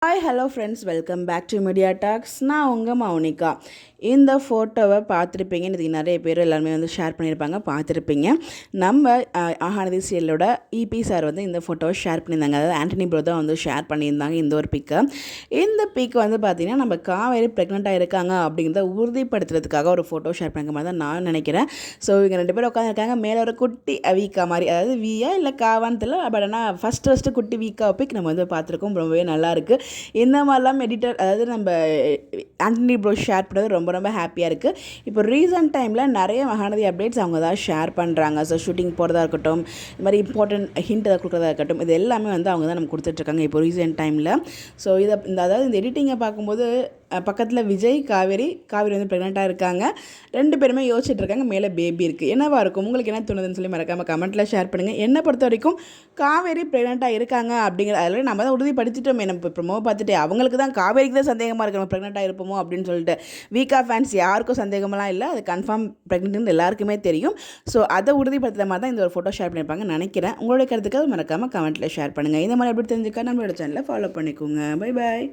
Hi hello friends, welcome back to Media Talks. நான் உங்கள் மௌனிகா. இந்த ஃபோட்டோவை பார்த்துருப்பீங்க, இதுக்கு நிறைய பேர் எல்லாருமே வந்து ஷேர் பண்ணியிருப்பாங்க, பார்த்துருப்பீங்க. நம்ம ஆஹானதி சீரியலோட இபி சார் வந்து இந்த ஃபோட்டோவை ஷேர் பண்ணியிருந்தாங்க. அதாவது ஆண்டனி ப்ரோ தான் வந்து ஷேர் பண்ணியிருந்தாங்க இந்த ஒரு பிக்கை. இந்த பிக் வந்து பார்த்திங்கன்னா நம்ம காவேரி ப்ரெக்னெண்ட்டாக இருக்காங்க அப்படிங்கிறத உறுதிப்படுத்துறதுக்காக ஒரு ஃபோட்டோ ஷேர் பண்ணுற மாதிரி தான் நான் நினைக்கிறேன். ஸோ இவங்க ரெண்டு பேரும் உட்காந்துருக்காங்க. மேலே ஒரு குட்டி வீக்கா மாதிரி, அதாவது வியா இல்லை காவான்னு தெரியல, பட் ஆனால் ஃபஸ்ட்டு குட்டி வீக்கா பிக் நம்ம வந்து பார்த்துருக்கோம். ரொம்பவே நல்லாயிருக்கு. இந்த மாதிரிலாம் எடிட்டர், அதாவது நம்ம ஆண்டனி ப்ரோ ஷேர் பண்ணுறது ரொம்ப ரொம்ப ஹாப்பியாக இருக்குது. இப்போ ரீசெண்ட் டைமில் நிறைய மகாநதி அப்டேட்ஸ் அவங்க தான் ஷேர் பண்ணுறாங்க. ஸோ ஷூட்டிங் போகிறதா இருக்கட்டும், இந்த மாதிரி இம்பார்ட்டன்ட் ஹிண்ட் அதை கொடுக்குறதா இருக்கட்டும், இது எல்லாமே வந்து அவங்க தான் நமக்கு கொடுத்துட்ருக்காங்க இப்போ ரீசெண்ட் டைமில். ஸோ அதாவது இந்த எடிட்டிங்கை பார்க்கும்போது பக்கத்தில் விஜய் காவேரி வந்து ப்ரெக்னெண்ட்டாக இருக்காங்க. ரெண்டு பேருமே யோசிச்சுட்டு இருக்காங்க. மேலே பேபி இருக்குது. என்னவா இருக்கும், உங்களுக்கு என்ன தோணுதுன்னு சொல்லி மறக்காமல் கமெண்ட்டில் ஷேர் பண்ணுங்கள். என்னை பொறுத்த வரைக்கும் காவேரி ப்ரெக்னெண்ட்டாக இருக்காங்க அப்படிங்கிற அதில் நம்ம தான் உறுதிப்படுத்திட்டோமே. நம்ம இப்போ ப்ரொமோ பார்த்துட்டு அவங்களுக்கு தான் காவேரிக்கு தான் சந்தேகமாக இருக்குது, நம்ம ப்ரெக்னெண்ட்டாக இருப்போமோ அப்படின்னு சொல்லிட்டு. வீக்கா ஃபேன்ஸ் யாருக்கும் சந்தேகமெல்லாம் இல்லை, அது கன்ஃபார்ம் ப்ரெக்னென்ட்னு எல்லாருக்குமே தெரியும். ஸோ அதை உறுதிப்படுத்துகிற மாதிரி தான் இந்த ஒரு ஃபோட்டோ ஷேர் பண்ணியிருப்பாங்கன்னு நினைக்கிறேன். உங்களுடைய கருத்துக்கள் மறக்காமல் கமெண்ட்டில் ஷேர் பண்ணுங்கள். இந்த மாதிரி எப்படி தெரிஞ்சுக்க நம்மளோட சேனலை ஃபாலோ பண்ணிக்கோங்க. Bye bye.